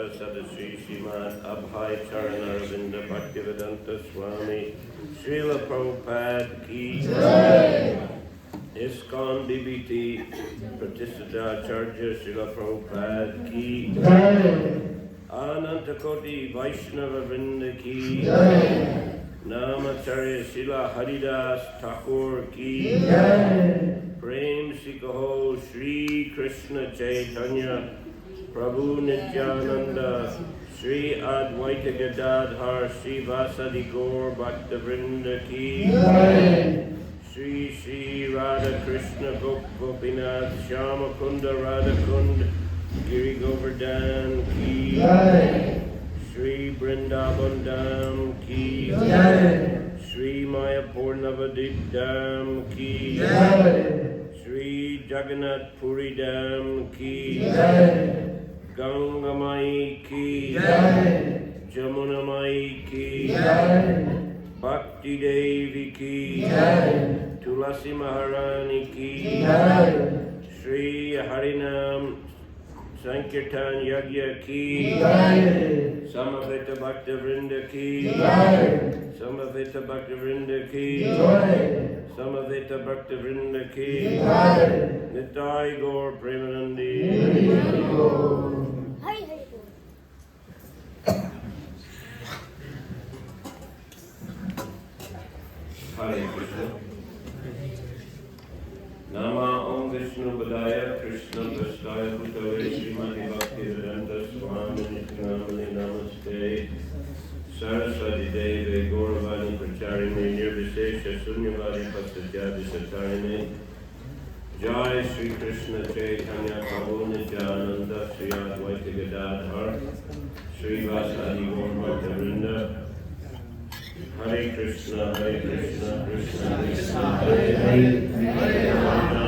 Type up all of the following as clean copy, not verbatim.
Sarasada Sri Srimad Abhay Charanaravinda Bhaktivedanta Swami Srila Prabhupada Ki Jai. ISKCON DBT Pratishtha Acharya Srila Prabhupada Ki Jai. Anantakoti Vaishnava Vrinda Ki Jai. Namacharya Srila Haridas Thakur Ki Jai. Prem Sikaho Shri Krishna Chaitanya Prabhu Nityananda Shri Advaita Gadadhar Shri Vasadi Gaur Bhakta Vrinda Ki Jai. Shri Shri Radha Krishna Gopinath Shyama Kunda Radha Kund Giri Govardhan Ki Jai. Shri Vrindavan Dham Ki Jai. Shri Mayapur Navadip Dham Ki Jai. Shri Jagannath Puri Dham Ki Jai. Ganga Mai Ki Jai. Jamuna Mai Ki Jai. Bhakti Devi Ki Jai. Tulasi Maharani Ki Jai. Shri Harinam Sankirtan Yagya Ki Jai. Samaveta Bhakta Vrinda Ki Jai. Samaveta Bhakta Vrinda Ki Jai. Samaveta Bhakta Vrinda Ki Jai. Nitai Gaur Premanandi. Hare Krishna. Nama Om Vishnu Padaya Krishna Prasthaya Bhutale Srimati Bhaktivedanta Swami Nityanamani Namaste Saraswati Deve Gauravani Pracharini Nirvisesha Sunyavadi Pasatyadi Satarine Jai Sri Krishna Chaitanya Prabhu Nityananda Sri Advaita Gadadhar Sri Vasadi Gaur Bhakta Vrinda Hare Krishna, Krishna Krishna, Hare Hare, Hare Rama,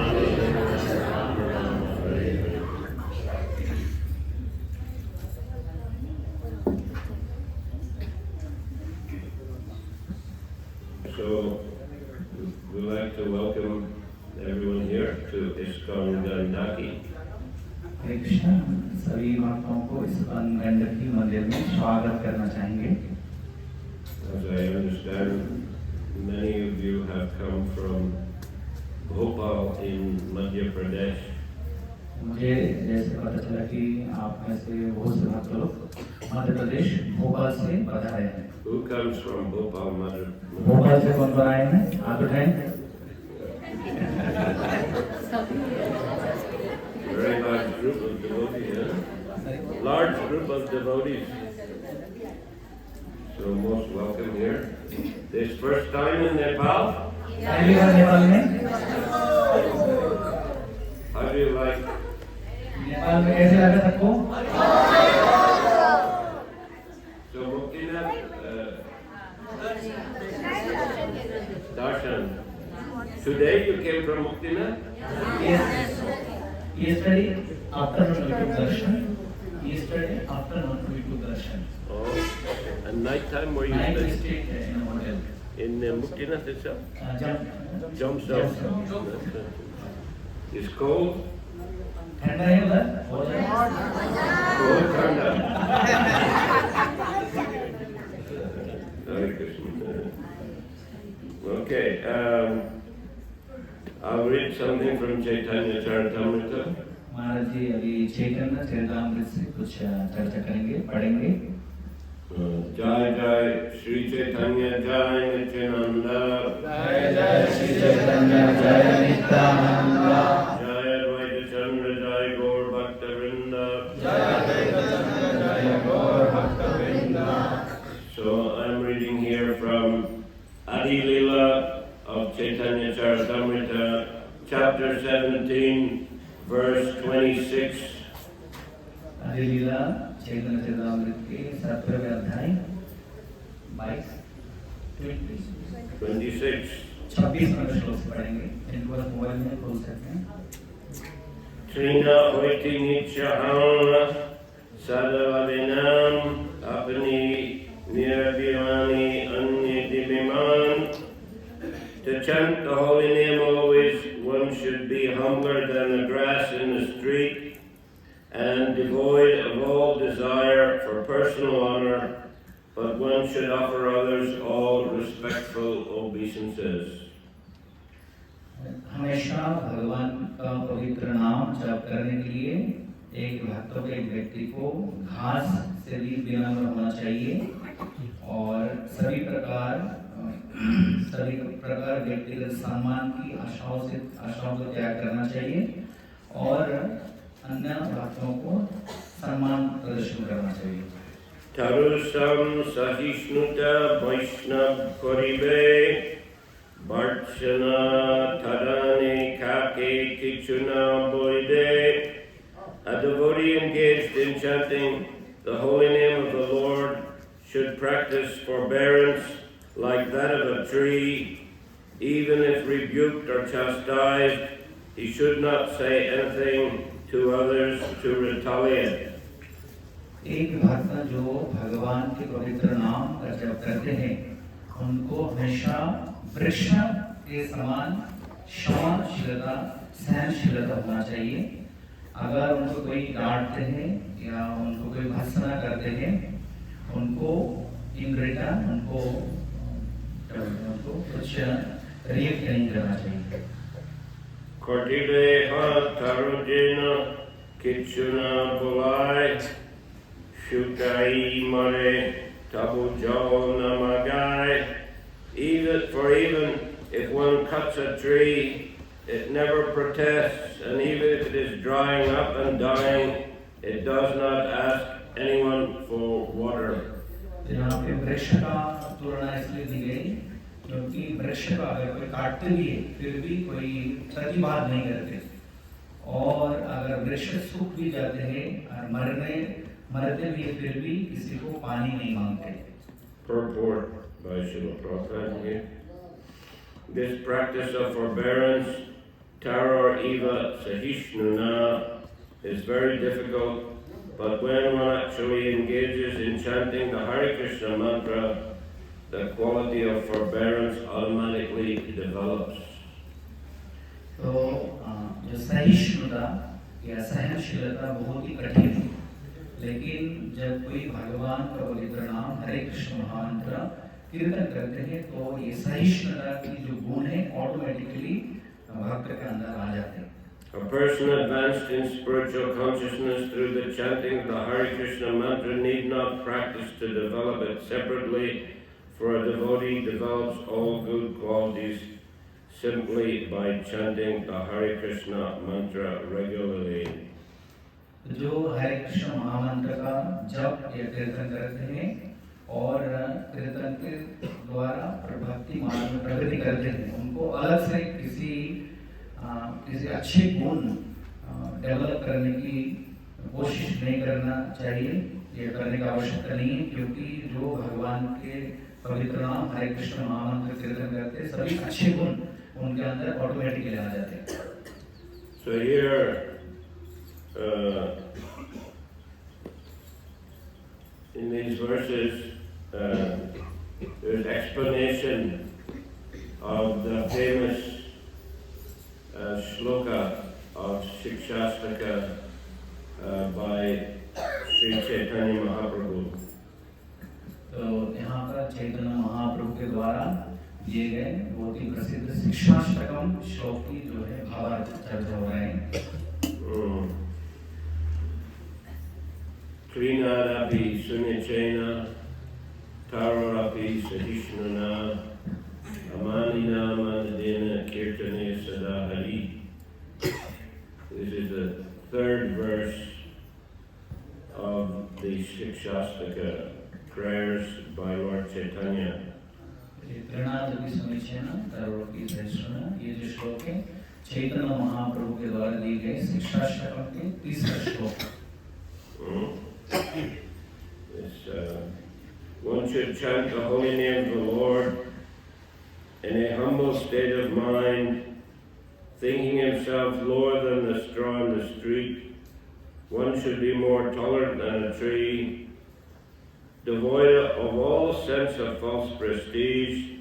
Rama Rama, Hare Hare. So, we'd like to welcome everyone here to ISKCON Gandaki. हरे कृष्ण सभी भक्तों को ISKCON Gandaki मंदिर में स्वागत करना चाहेंगे। As I understand, many of you have come from Bhopal in Madhya Pradesh. मुझे जैसे पता चला कि आप में से बहुत से भक्त लोग मध्य प्रदेश भोपाल से पधारे हैं। Who comes from Bhopal, Madhya? Bhopal से कौन कौन आए हैं? आप उठाएं। Very large group of devotees, huh? Large group of devotees. So most welcome here. This first time in Nepal? पहली बार नेपाल में? How do you like? Nepal में कैसे लगा सबको? So Muktinath, Darshan. Today you came from Muktinath? Yes. Yesterday afternoon we took darshan. Yesterday afternoon we took darshan. Oh, and night time where you Night we stayed? stayed in a hotel. In Muktinath itself? Jump. It's cold? ठंडा है उधर? Cold, Thanda. Hare Krishna. Okay, I'll read something from Chaitanya Charitamrita. महाराज जी अभी चैतन्य चरितामृत से कुछ चर्चा करेंगे, पढ़ेंगे। Jai Jai Shri Chaitanya Jai Nityananda. जय जय श्री चैतन्य जय Nityanand. Jai Advaita Chandra Jai Gaur Bhakta Vrinda. जय अद्वैत चंद्र जय गौर भक्त वृंद। So I'm reading here from Adi Lila of Chaitanya Charitamrita, chapter 17, verse 26. आदि लीला चैतन्य चरितामृत के 17वें अध्याय 26 नंबर श्लोक से पढ़ेंगे। इनको मोबाइल में खोल सकते हैं। Trina Hoiti Nichaham Sadavavinam Apani Nirabhimani Anyadibiman. To chant the holy name always, one should be humbler than the grass in the street and devoid of all desire for personal honor, but one should offer others all respectful obeisances. हमेशा भगवान का पवित्र नाम जप करने के लिए एक भक्त को एक व्यक्ति को घास से भी विनम्र होना चाहिए और सभी प्रकार व्यक्तिगत सम्मान की आशाओं को त्याग करना चाहिए और अन्य भक्तों को सम्मान प्रदर्शन करना चाहिए। Tarusam Sahishnuta Vaishnav Koribe Barchana Tarane Kake Kichuna Boide. A devotee engaged in chanting the holy name of the Lord should practice forbearance like that of a tree. Even if rebuked or chastised, he should not say anything to others to retaliate. एक भक्त जो भगवान के पवित्र नाम का जप करते हैं उनको हमेशा वृक्ष के समान क्षमाशीलता सहनशीलता होना चाहिए। अगर उनको कोई डांटते हैं या उनको कोई भर्त्सना करते हैं उनको इन रिटर्न उनको कुछ रिएक्ट नहीं करना चाहिए। Kortileha tarujena kichuna bulai shukai mare tabujo namagai. Even if one cuts a tree, it never protests, and even if it is drying up and dying, it does not ask anyone for water. यहाँ पे वृक्ष का तुलना इसलिए दी गई क्योंकि वृक्ष का अगर कोई काटते भी है फिर भी कोई प्रतिवाद नहीं करते और अगर वृक्ष सूख भी जाते हैं और मरते भी है फिर भी किसी को पानी नहीं मांगते। Purport by Srila Prabhupada here. This practice of forbearance, Taro Eva Sahishnuna, is very difficult, but when one actually engages in chanting the Hare Krishna mantra, the quality of forbearance automatically develops. तो जो सहिष्णुता या सहनशीलता बहुत ही कठिन है, लेकिन जब कोई भगवान का पवित्र नाम हरे कृष्ण महामंत्र कीर्तन करते हैं तो ये सहिष्णुता की जो गुण है ऑटोमेटिकली भक्त के अंदर आ जाते हैं। A person advanced in spiritual consciousness through the chanting of the Hare Krishna mantra need not practice to develop it separately, for a devotee develops all good qualities simply by chanting the Hare Krishna mantra regularly. जो हरे कृष्ण महामंत्र का जप या कीर्तन करते हैं और कीर्तन के द्वारा भक्ति मार्ग में प्रगति करते हैं उनको अलग से किसी अच्छे गुण डेवलप करने की कोशिश नहीं करना चाहिए। ये करने की आवश्यकता नहीं है क्योंकि जो भगवान के पवित्र नाम हरे कृष्ण महामंत्र कीर्तन करते हैं सभी अच्छे गुण उनके अंदर ऑटोमेटिकली आ जाते हैं। So here in these verses there's explanation of the famous shloka of Shikshastaka by Sri Chaitanya Mahaprabhu. तो यहाँ पर चैतन्य महाप्रभु के द्वारा दिए गए बहुत ही प्रसिद्ध शिक्षाष्टकम श्लोक की जो है भावार्थ चर्चा हो रहे हैं। Krinapi sunyachena tarorapi sahishnuna amanina manadena kirtane sadahari. This is the third verse of the Shikshastaka prayers by Lord Chaitanya. प्रणादपि समीचीन तरोपि सहिष्णुना ये जो श्लोक है चैतन्य महाप्रभु के द्वारा दिए गए शिक्षाष्टकम के तीसरा श्लोक। One should chant the holy name of the Lord in a humble state of mind, thinking himself lower than the straw in the street. One should be more tolerant than a tree, devoid of all sense of false prestige,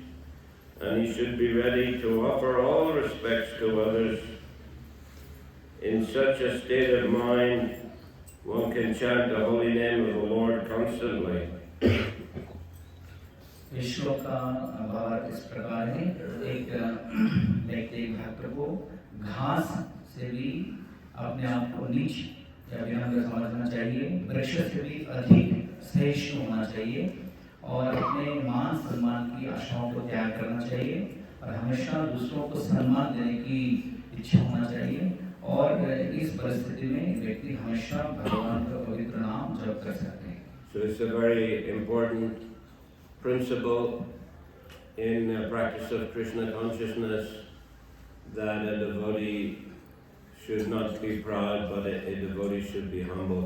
and he should be ready to offer all respects to others. In such a state of mind, One can chant the holy name of the Lord constantly. ईश्वर का भाव इस प्रकार है, एक व्यक्ति एक भक्त को घास से भी अपने आप को नीच या विनम्र समझना चाहिए, वृक्ष से भी अधिक सहिष्णु होना चाहिए और अपने मान सम्मान की आशाओं को त्याग करना चाहिए और हमेशा दूसरों को सम्मान देने की इच्छा होना चाहिए। और इस परिस्थिति में व्यक्ति हमेशा भगवान का पवित्र नाम जप कर सकते हैं। So it's a very important principle in the practice of Krishna consciousness that a devotee should not be proud, but a devotee should be humble.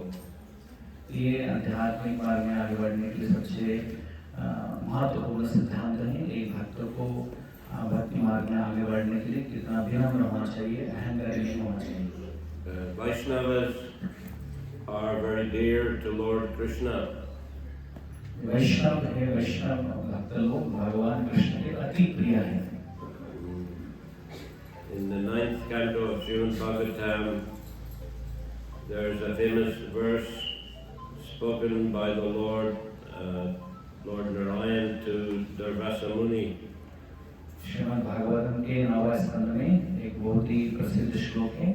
ये आध्यात्मिक मार्ग में आगे बढ़ने के लिए सबसे महत्वपूर्ण सिद्धांत है। एक भक्त को भक्ति मार्ग में आगे बढ़ने के लिए कितना विनम्र होना चाहिए, अहंकारी नहीं होना चाहिए। Vaishnavas are very dear to Lord Krishna. वैष्णव है, वैष्णव भक्त लोग भगवान कृष्ण के अति प्रिय हैं। In the 9th canto of Srimad Bhagavatam, there is a famous verse spoken by the Lord Narayan to Durvasa Muni. Shrimad Bhagavatam के 9वें स्कंद में एक बहुत ही प्रसिद्ध श्लोक है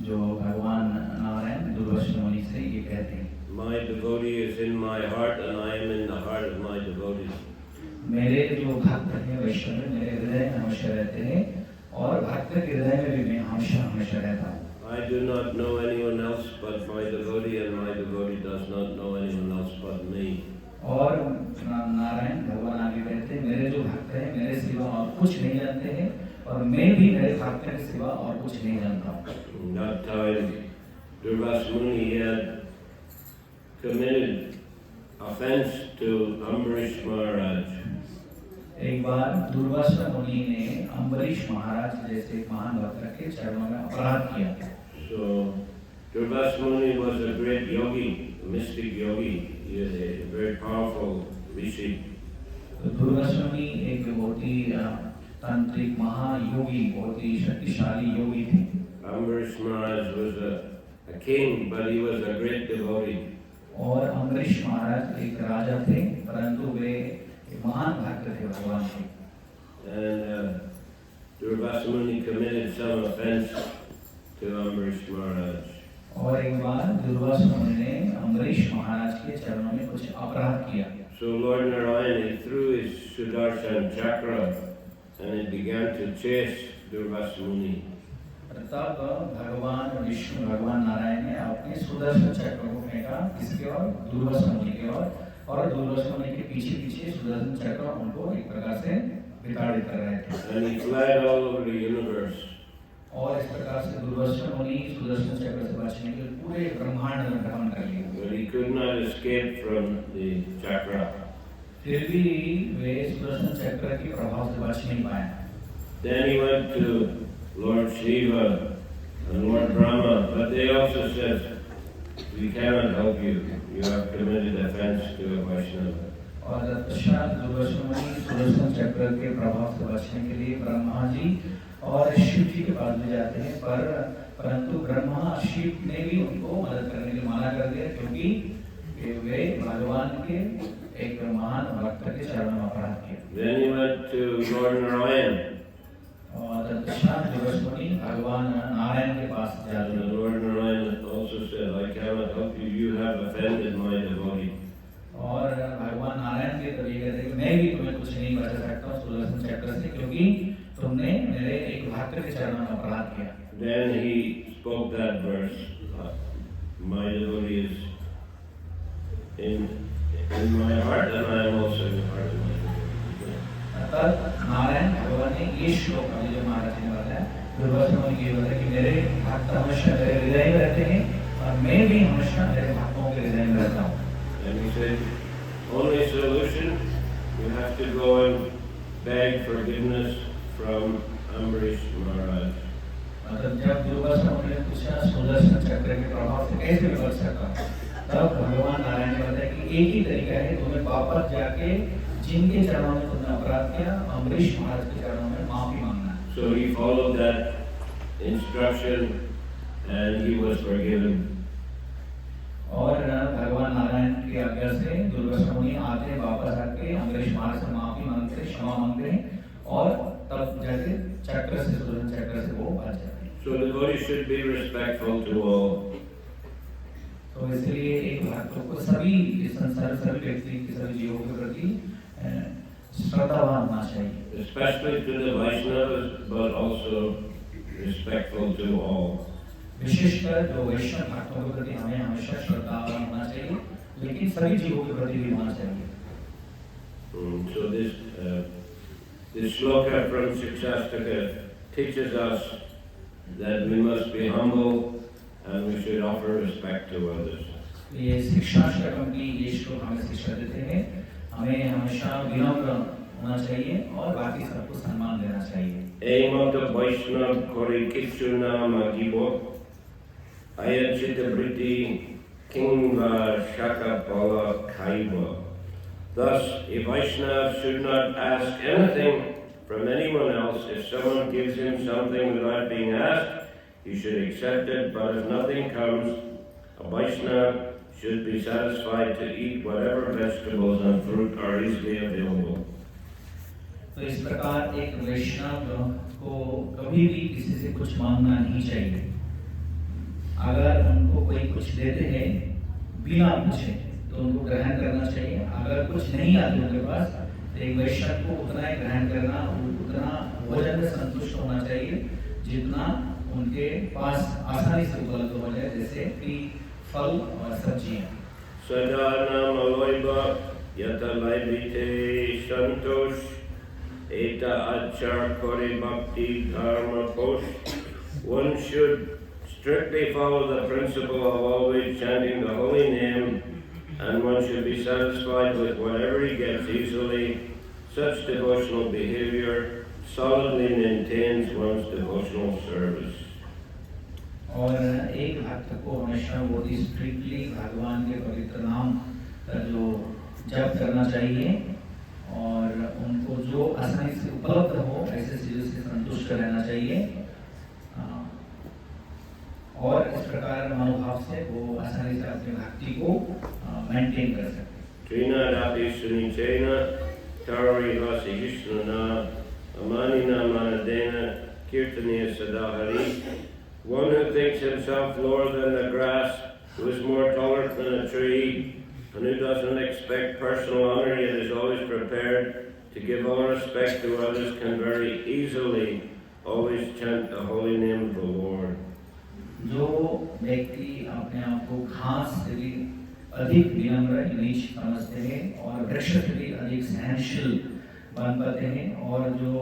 जो भगवान नारायण दुर्वासा मुनि से ये कहते हैं, My devotee is in my heart and I am in the heart of my devotees. मेरे जो भक्त हैं वैष्णव मेरे हृदय में हमेशा रहते हैं और भक्त के हृदय में भी मैं हमेशा रहता हूँ। I do not know anyone else but my devotee and my devotee does not know anyone else but me. और नारायण भगवान आगे कहते हैं, मेरे जो भक्त हैं मेरे सिवा और कुछ नहीं जानते हैं और मैं भी मेरे भक्त के सिवा और कुछ नहीं जानता हूँ। That time Durvasa Muni had committed offense to Ambarish Maharaj. एक बार दुर्वासा मुनि ने अम्बरीश महाराज जैसे महान भक्त के चरणों में अपराध किया। So Durvasa Muni was a great yogi, a mystic yogi. He is a very powerful rishi. Durvasa मुनि एक बहुत ही तांत्रिक महायोगी, बहुत ही शक्तिशाली योगी थे। Ambarish Maharaj was a king, but he was a great devotee. और अम्बरीश महाराज एक राजा थे परंतु वे महान भक्त थे भगवान के। And Durvasa Muni committed some offense to Ambarish Maharaj. और एक बार दुर्वासा मुनि ने अम्बरीश महाराज के चरणों में कुछ अपराध किया। So Lord Narayan, he threw his Sudarshan chakra and he began to chase Durvasa Muni. तब भगवान विष्णु भगवान नारायण ने अपने सुदर्शन चक्र को फेंका किसके ओर, दुर्वासा मुनि के और दुर्वासा मुनि के पीछे पीछे सुदर्शन चक्र उनको एक प्रकार से विताड़ित कर रहे थे। And he fled all over the universe. और इस प्रकार से दुर्वासा मुनि सुदर्शन चक्र से बचने के लिए पूरे ब्रह्मांड में भ्रमण कर लिए। But he could not escape from the chakra. फिर भी वे सुदर्शन चक्र के प्रभाव से बच नहीं पाए। Then he went to Lord Shiva and Lord Brahma, but they also said, we cannot help you. You have committed offense to a Vaishnava. और तत्पश्चात दुर्वासा मुनि सुदर्शन चक्र के प्रभाव से बचने के लिए ब्रह्मा जी और शिव जी के पास ले जाते हैं, परंतु ब्रह्मा शिव ने भी उनको मदद करने के लिए मना कर दिया क्योंकि वे भगवान के एक महान भक्त के चरणों में अपराध किया। Then he went to Lord Narayan. और तत्पश्चात दुर्वासा मुनि भगवान नारायण के पास जाते And हैं। Lord Narayan also said, I cannot help you. You have offended my devotee. और भगवान नारायण के तभी कहते हैं कि मैं भी तुम्हें कुछ नहीं बचा सकता हूँ सुदर्शन चक्र से क्योंकि तुमने मेरे एक भक्त के चरणों में अपराध किया। Then he spoke that verse, my devotee is in my heart and I am also in the heart of my devotee. तब नारायण भगवान ने ये श्लोक अभी जो महाराज ने बताया दुर्वासा मुनि की बताया कि मेरे भक्त हमेशा मेरे हृदय में रहते हैं और मैं भी हमेशा मेरे भक्तों के हृदय में रहता हूँ। And he said, only solution, you have to go and beg forgiveness from Ambarish Maharaj. मतलब जब दुर्वासा मुनि ने पूछा सुदर्शन चक्र के प्रभाव से कैसे बच सकता हूँ, तब भगवान नारायण ने बताया कि एक ही तरीका है, तुम्हें वापस जाके जिनके चरणों में तुमने अपराध किया अम्बरीश महाराज के चरणों में माफी मांगना। So he followed that instruction and he was forgiven. और भगवान नारायण की आज्ञा से दुर्वासा मुनि आते हैं, वापस आके अमरीश महाराज से माफी मांगते हैं, क्षमा मांगते हैं और तब जाके चक्र से सुदर्शन चक्र से वो बच जाते हैं। So devotees should be respectful to all. तो इसलिए एक भक्त को सभी इस संसार सभी व्यक्ति के सभी जीवों के प्रति श्रद्धावान होना चाहिए, Especially to the Vaishnavas, but also respectful to all. विशेषकर जो वैष्णव भक्तों के प्रति हमें हमेशा श्रद्धावान होना चाहिए, लेकिन सभी जीवों के प्रति भी होना चाहिए। So this shloka from Shikshastaka teaches us that we must be humble and we should offer respect to others. ये शिक्षाष्टकम की ये श्लोक हमें शिक्षा देते हैं, हमें हमेशा विनम्र होना चाहिए और बाकी सबको सम्मान देना चाहिए। Eimata Vaishnav Kori Kichuna Magibo Ayachita Briti Kingva Shakapala Kaiva. Thus, a Vaishnava should not ask anything from anyone else. If someone gives him something without being asked, he should accept it, but if nothing comes, a Vaishnava should be satisfied to eat whatever vegetables and fruit are easily available. तो इस प्रकार एक वैष्णव को कभी भी किसी से कुछ मांगना नहीं चाहिए। अगर उनको कोई कुछ देते हैं बिना पूछे तो उनको ग्रहण करना चाहिए। अगर कुछ नहीं आते उनके पास तो एक वैष्णव को उतना ही ग्रहण करना, उतना भोजन में संतुष्ट होना चाहिए जितना उनके पास आसानी से उपलब्ध हो जाए, जैसे कि फल और सब्जियां। Sadhana Maloiba Yatalaibite Santosh Eta Achar Kori Bhakti Dharma Posh. One should strictly follow the principle of always chanting the holy name, and one should be satisfied with whatever he gets easily. Such devotional behavior solidly maintains one's devotional service. और एक भक्त को हमेशा बहुत ही strictly भगवान के पवित्र नाम का जो जप करना चाहिए और उनको जो आसानी से उपलब्ध हो ऐसे चीजों से संतुष्ट रहना चाहिए और इस प्रकार मनोभाव से वो आसानी से अपनी भक्ति को मेंटेन कर सकते हैं। Trinadapi Sunichena Tari Vasi Hishnana Amanina Manadena Kirtaniya Sadahari. One who thinks himself lower than the grass, who is more tolerant than a tree, and who doesn't expect personal honor yet is always prepared to give all respect to others, can very easily always chant the holy name of the Lord. जो व्यक्ति अपने आप को घास से भी अधिक विनम्र नीच समझते हैं और वृक्ष से भी अधिक सहनशील बन पाते हैं और जो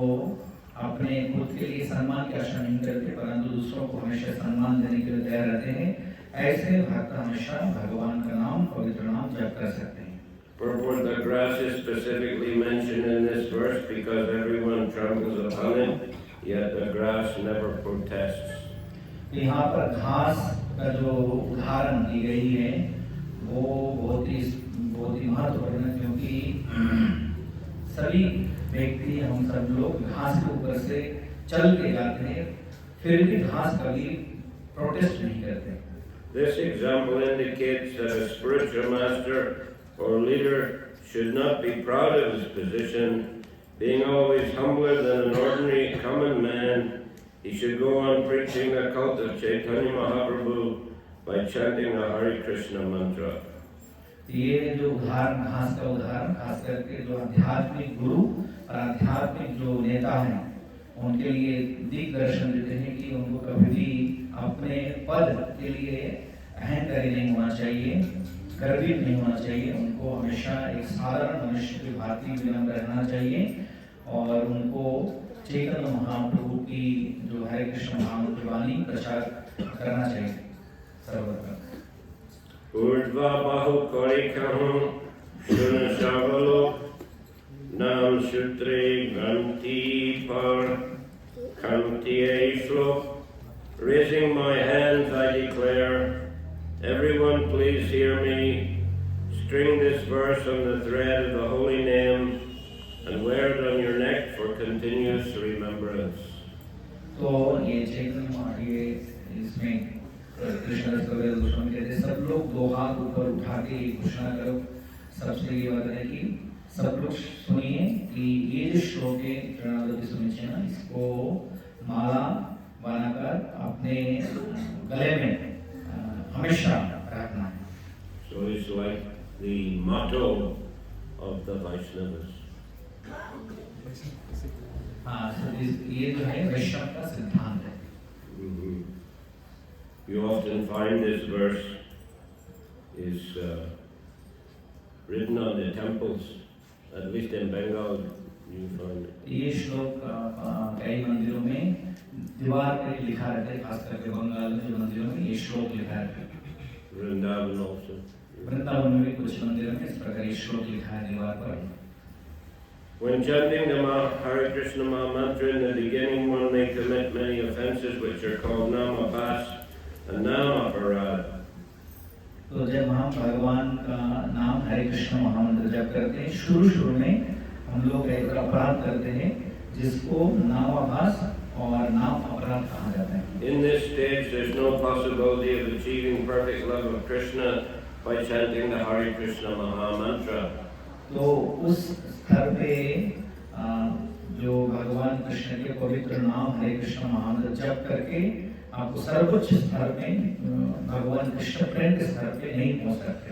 अपने खुद के लिए सम्मान की आशा नहीं करते परंतु दूसरों को हमेशा सम्मान देने के लिए तैयार रहते हैं, ऐसे भक्त हमेशा भगवान का नाम पवित्र नाम जप कर सकते हैं। Purport: the grass is specifically mentioned in this verse because everyone tramples upon it, yet the grass never protests. यहाँ पर घास का जो उदाहरण दी गई है वो बहुत ही महत्वपूर्ण है क्योंकि सभी व्यक्ति हम सब लोग घास के ऊपर से चल के जाते हैं, फिर भी घास कभी प्रोटेस्ट नहीं करते। This example indicates that a spiritual master or leader should not be proud of his position, being always humbler than an ordinary common man. He should go on preaching the cult of Chaitanya Mahaprabhu by chanting the Hare Krishna mantra. ये जो उदाहरण घास का उदाहरण खास करके जो आध्यात्मिक गुरु और आध्यात्मिक जो नेता हैं उनके लिए दिग्दर्शन देते हैं कि उनको कभी भी अपने पद के लिए अहंकारी नहीं होना चाहिए, गर्वित नहीं होना चाहिए। उनको हमेशा एक साधारण मनुष्य की भांति विनम्र रहना चाहिए और उनको चैतन्य महाप्रभु की जो हरे कृष्ण महामंत्र की वाणी प्रचार करना चाहिए सर्वत्र। Urdhva bahu korikam shuna savalo nam sutre ganti par kanti aishlo. Raising my hands I declare, everyone please hear me. String this verse on the thread of the holy name and wear it on your neck for continuous remembrance. तो ये चैतन्य ये इसमें कृष्णदास कविराज गोस्वामी कहते हैं सब लोग दो हाथ ऊपर उठा के घोषणा करो। सबसे ये बात है कि सब लोग सुनिए कि ये जो श्लोक है प्रणव सुनिए ना, इसको माला बनाकर अपने गले में हमेशा रखना है। So it's like the motto of the Vaishnavas. हाँ, ये जो है वैष्णव का सिद्धांत है। You often find this verse is written on the temples, at least in Bengal you find it. ये श्लोक कई मंदिरों में दीवार पर लिखा रहता है, खास करके बंगाल में जो मंदिरों में ये श्लोक लिखा रहता है। Vrindavan also. वृंदावन में भी कुछ मंदिरों में इस प्रकार ये श्लोक लिखा है दीवार पर। When chanting the Hare Krishna Maha Mantra in the beginning, one may commit many offenses which are called Namabhas and Namaparad. तो जब हम भगवान का नाम हरे कृष्ण महामंत्र जप करते हैं, शुरू में हम लोग एक अपराध करते हैं जिसको नामाभास और नाम अपराध कहा जाता है। In this stage, there's no possibility of achieving perfect love of Krishna by chanting the Hare Krishna Maha Mantra. तो उस स्तर पे जो भगवान कृष्ण के पवित्र नाम हरे कृष्ण महामंत्र जप करके आपको सर्वोच्च स्तर में भगवान कृष्ण प्रेम के स्तर पे नहीं पहुंच सकते।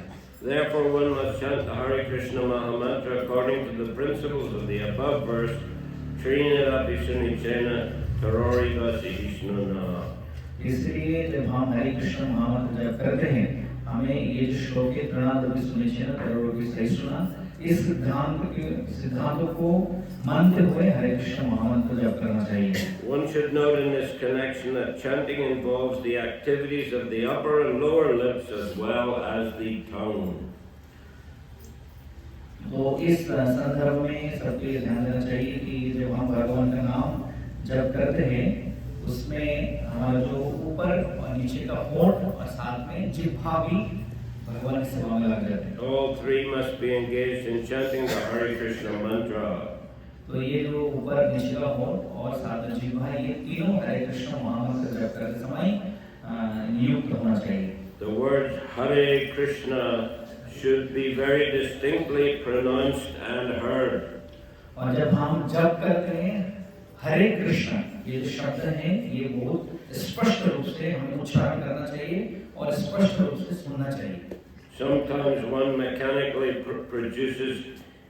Therefore, one must chant the Hare Krishna Maha Mantra according to the principles of the above verse, Trinadapi Sunichena Tarori Vasi Vishnuna. इसलिए जब हम हरे कृष्ण महामंत्र जप करते हैं, हमें ये जो श्लोक है तृणादपि सुनिचेन तरोरपि सहिष्णुना, इस सिद्धांतों को मानते हुए हरे कृष्ण महामंत्र जप करना चाहिए। One should note in this connection that chanting involves the activities of the upper and lower lips as well as the tongue. तो इस संदर्भ में सबको ये ध्यान देना चाहिए कि जब हम भगवान का नाम जप करते हैं, उसमें हमारा जो ऊपर और नीचे का होंठ और साथ में जिह्वा भी भगवान की सेवा में लग जाते हैं। All three must be engaged in chanting the Hare Krishna mantra. तो ये जो ऊपर नीचे का होंठ और साथ में जिह्वा, ये तीनों हरे कृष्ण महामंत्र जप करते समय नियुक्त होना चाहिए। The words Hare Krishna should be very distinctly pronounced and heard. और जब हम जप करते हैं हरे कृष्ण, ये जो शब्द हैं ये बहुत स्पष्ट रूप से हमें उच्चारण करना चाहिए और स्पष्ट रूप से सुनना चाहिए। Sometimes one mechanically produces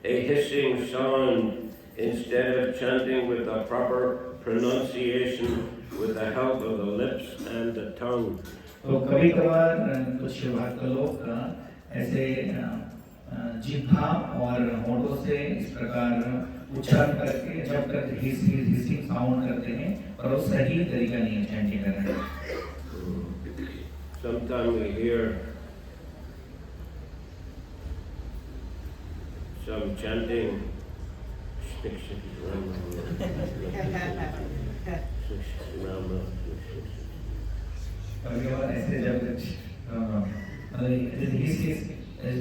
a hissing sound instead of chanting with a proper pronunciation with the help of the lips and the tongue. तो कभी-कभार कुछ भक्त लोग ऐसे जिह्वा और होठों से इस प्रकार उच्चारण करके जब करके हिसिंग साउंड करते हैं, पर वो सही तरीका नहीं है चैंटिंग करने का। Sometimes we hear some chanting. कभी-कभार ऐसे जब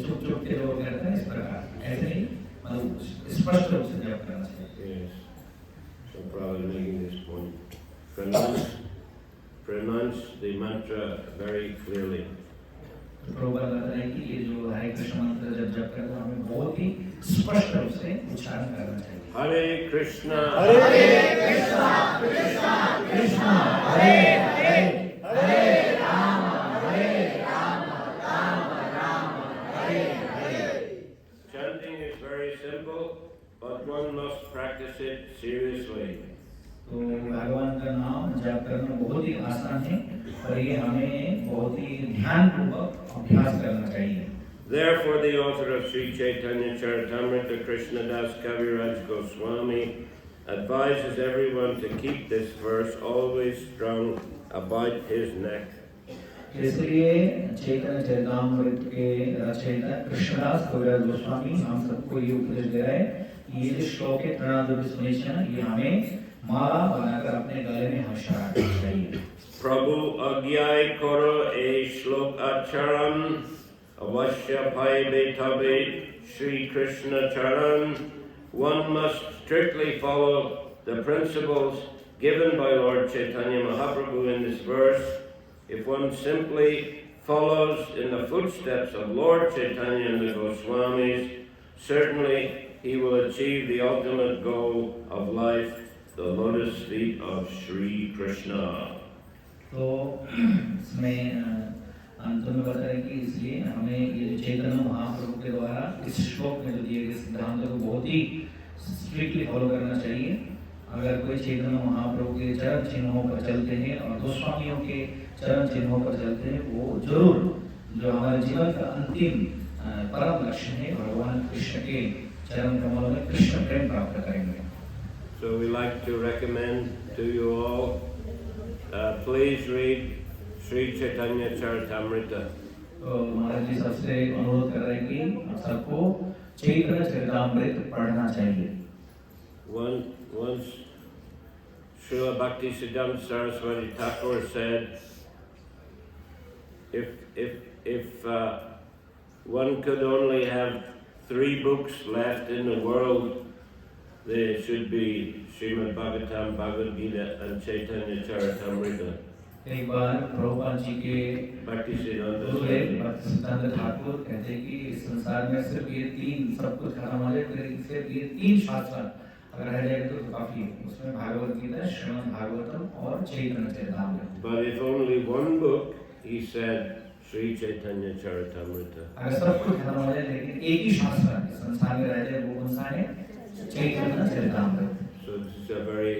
चुप के लोग करते हैं इस प्रकार, ऐसे नहीं मतलब स्पष्ट रूप से जप करना चाहिए। Yes. So probably making this point. Pronounce the mantra very clearly. Prabhupada बता रहे हैं कि ये जो हरे कृष्ण मंत्र जब जप करते हैं हमें बहुत ही स्पष्ट रूप से उच्चारण करना चाहिए। Hare Krishna, Krishna Krishna Hare Hare, Hare Ram Ram Hare Hare. chanting is very simple, but one must practice it seriously. तो भगवान का नाम जप करना बहुत ही आसान है, पर ये हमें बहुत ही ध्यानपूर्वक अभ्यास करना चाहिए। Therefore, the author of Sri Chaitanya Charitamrita, Krishnadas Kaviraj Goswami, advises everyone to keep this verse always strung about his neck. इसलिए चैतन्य चरितामृत के रचयिता कृष्णदास कविराज गोस्वामी हम सबको ये उपदेश दे रहे हैं कि ये जो श्लोक है तृणादपि सुनिचेन, ये हमें माला बनाकर अपने गले में हमेशा रखना चाहिए। Prabhu agyai koro e shlok acharan avashya bhai tabe Sri Krishna charan. One must strictly follow the principles given by Lord Chaitanya Mahaprabhu in this verse if one simply follows in the footsteps of Lord Chaitanya and the Goswamis, certainly he will achieve the ultimate goal of life, the lotus feet of Sri Krishna. तो इसमें अंत में बताएं कि इसलिए हमें ये चैतन्य महाप्रभु के द्वारा इस श्लोक में जो दिए गए सिद्धांतों को बहुत ही स्ट्रिक्टली फॉलो करना चाहिए। अगर कोई चैतन्य महाप्रभु के चरण चिन्हों पर चलते हैं और गोस्वामियों के चरण चिन्हों पर चलते हैं, वो जरूर जो हमारे जीवन का अंतिम परम लक्ष्य है, भगवान कृष्ण के चरण कमलों में कृष्ण प्रेम प्राप्त करेंगे। So we like to recommend to you all, please read Sri Chaitanya Charitamrita. तो महाराज जी सबसे अनुरोध कर रहे हैं कि सबको चैतन्य चरितामृत पढ़ना चाहिए। Once Srila Bhakti Siddhanta Saraswati Thakur said, if one could only have 3 books left in the world, they should be Srimad Bhagavatam, Bhagavad Gita and Chaitanya Charitamrita. एक बार प्रभुपाद जी के Bhakti Siddhanta गुरु भक्ति सिद्धांत ठाकुर कहते हैं कि इस संसार में सिर्फ ये 3 सब कुछ खत्म हो जाए, फिर सिर्फ ये 3 शास्त्र अगर रह जाए तो काफी है। उसमें भागवत गीता, श्रीमद् भागवतम और चैतन्य Charitamrita. But if only one book, he said Sri Chaitanya Charitamrita. अगर सब कुछ खत्म हो जाए लेकिन एक ही शास्त्र इस संसार में रह जाए, वो कौन सा है? चैतन्य Charitamrita. So this is a very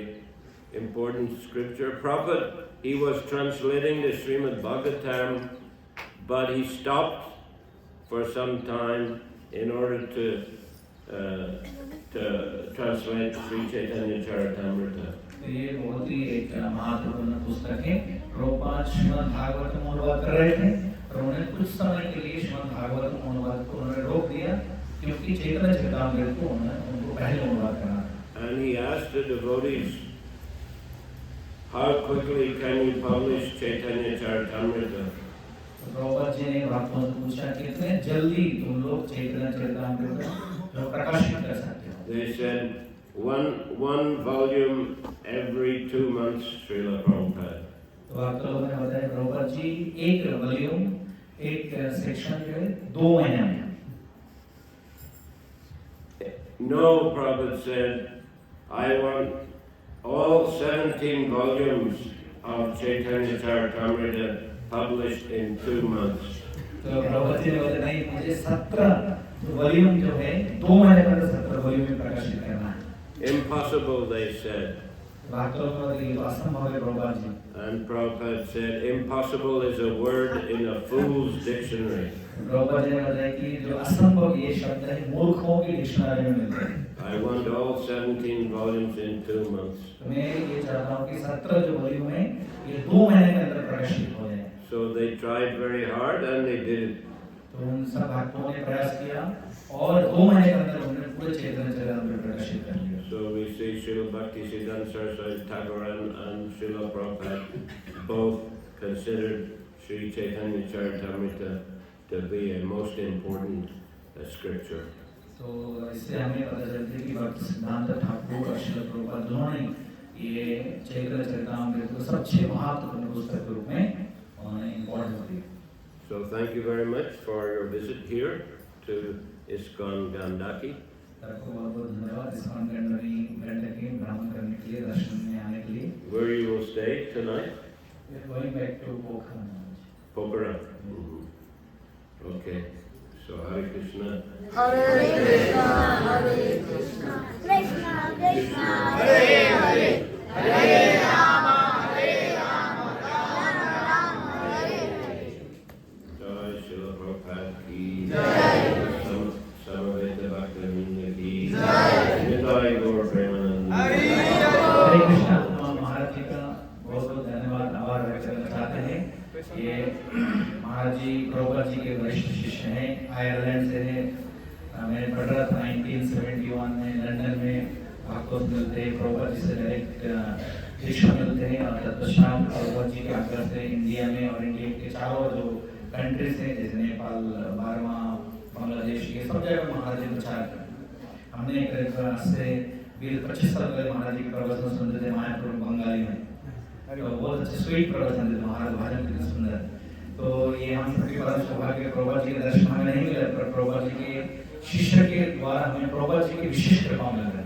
important scripture. Prabhupada, he was translating the Srimad Bhagavatam, but he stopped for some time in order to translate Sri Chaitanya Charitamrita. ये बहुत ही एक महत्वपूर्ण पुस्तक है। प्रभुपाद श्रीमद् भागवतम अनुवाद कर रहे थे, और उन्होंने कुछ समय के लिए श्रीमद् भागवतम अनुवाद को उन्होंने रोक दिया, क्योंकि चैतन्य चरितामृत को उनको पहले अनुवाद करना। And he asked the devotees, how quickly can you publish Chaitanya Charitamrita? Prabhupada ji ने भक्तों से पूछा कि कितने जल्दी तुम लोग चैतन्य चरितामृत को प्रकाशित कर सकते हो? They said one volume every 2 months, Srila Prabhupada. तो भक्त लोगों ने बताया प्रभुपाद जी एक वॉल्यूम, एक सेक्शन जो है 2 महीने में। No, Prabhupada said, I want all 17 volumes of Chaitanya Charitamrita published in 2 months. तो प्रभुपाद जी ने बताया नहीं, मुझे 17 वॉल्यूम जो है 2 महीने में 17 वॉल्यूम में प्रकाशित करना है। Impossible, they said. भक्त लोगों ने ये असंभव है Prabhupada ji. And Prabhupada said, impossible is a word in a fool's dictionary. Prabhupada ji ने बताया कि जो असंभव ये शब्द है मूर्खों की डिक्शनरी में मिलते हैं। I want all 17 volumes in 2 months. मैं ये चाहता हूँ कि 17 जो वॉल्यूम है ये 2 महीने के अंदर प्रकाशित हो जाए। So they tried very hard and they did it. तो उन सब भक्तों ने प्रयास किया और 2 महीने के अंदर उन्होंने पूरे चैतन्य चरितामृत प्रकाशित कर लिया। So we see Srila Bhakti Siddhanta Saraswati Thakur and Srila Prabhupada both considered Sri Chaitanya Charitamrita to be a most important scripture. तो इससे हमें पता चलता है कि भक्ति सिद्धांत ठाकुर और श्रील प्रभुपाद दोनों ने ये चैतन्य चरितामृत को सबसे महत्वपूर्ण पुस्तक के रूप में उन्होंने importance the. So thank you very much for your visit here to ISKCON Gandaki. आपको बहुत-बहुत धन्यवाद इस्कॉन गंडकी भ्रमण करने के लिए, दर्शन में आने के लिए। Where you will stay tonight? We are going back to Pokhara. Pokhara. Okay. So Hare Krishna. Hare Krishna, Hare Krishna, Krishna Krishna, Hare Hare, Hare Rama, Hare Rama, Rama Rama, Hare Hare. Jai Srila Prabhupada ki Jai. Samaveta Bhaktivinoda ki Jai. Nitai Gaur Premanand. हरे कृष्णा। महाराज जी का बहुत-बहुत धन्यवाद, आभार व्यक्त करना चाहते हैं। ये महाराज जी प्रभुपाद जी के वरिष्ठ शिष्य हैं, आयरलैंड से हैं। मैं पढ़ रहा था 1971 में लंदन में भक्तों से मिलते हैं, प्रभुपाद जी से डायरेक्ट दीक्षा मिलते हैं और तत्पश्चात प्रभुपाद जी के आग्रह से इंडिया में और इंडिया के चारों जो कंट्रीज हैं जैसे नेपाल, बर्मा, बांग्लादेश, ये सब जगह महाराज जी प्रचार करते हैं। हमने करीब आज से 25 साल पहले महाराज जी के प्रवचन सुनते थे मायापुर बंगाली में, तो बहुत अच्छे स्वीट प्रवचन थे महाराज, भजन कितने सुंदर सौभाग्य प्रभुपाद जी के दर्शन हमें नहीं मिले, पर प्रभुपाद जी के शिष्य के द्वारा हमें प्रभुपाद जी की विशेष कृपा मिल रही है।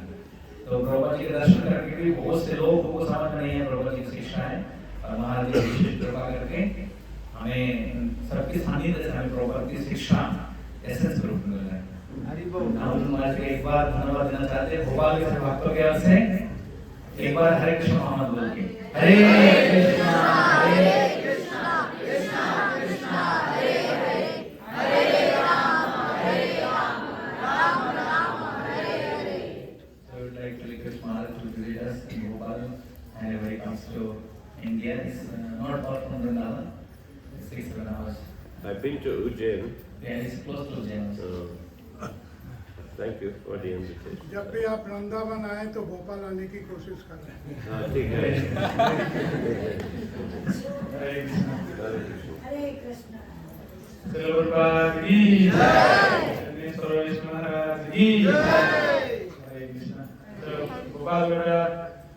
तो प्रभुपाद जी के दर्शन करके भी बहुत से लोगों को समझ में नहीं है प्रभुपाद जी की शिक्षा है, और महाराज जी विशेष कृपा करके हमें सबके सानिध्य से हमें प्रभुपाद की शिक्षा एसेंस के रूप में मिल रहा है। हम महाराज के एक बार धन्यवाद देना चाहते हैं भोपाल के भक्तों के ओर से। एक बार हरे कृष्ण महामंत्र बोल के हरे Krishna Krishna Krishna Hare Hare Hare Ram Ram Ram Hare Hare. So I would like to request Maharaj to visit us in Bhopal, and whenever he comes to India, it's not far from Vrindavan, it's 6-7 hours. I've been to Ujjain. Yeah, it's close to Ujjain. Thank you for the invitation. जब भी आप वृंदावन आए तो भोपाल आने की कोशिश करें। हाँ ठीक है। हरे कृष्णा। हरे कृष्णा। श्रील प्रभुपाद की जय। जगदीश्वर विष्णु महाराज की जय। हरे कृष्णा। तो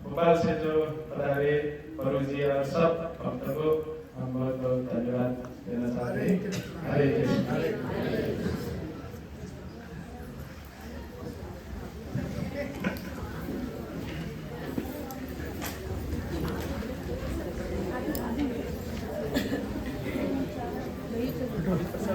भोपाल से जो पधारे प्रभु जी और सब भक्तों को हम बहुत बहुत धन्यवाद देना चाहते हैं। हरे कृष्णा।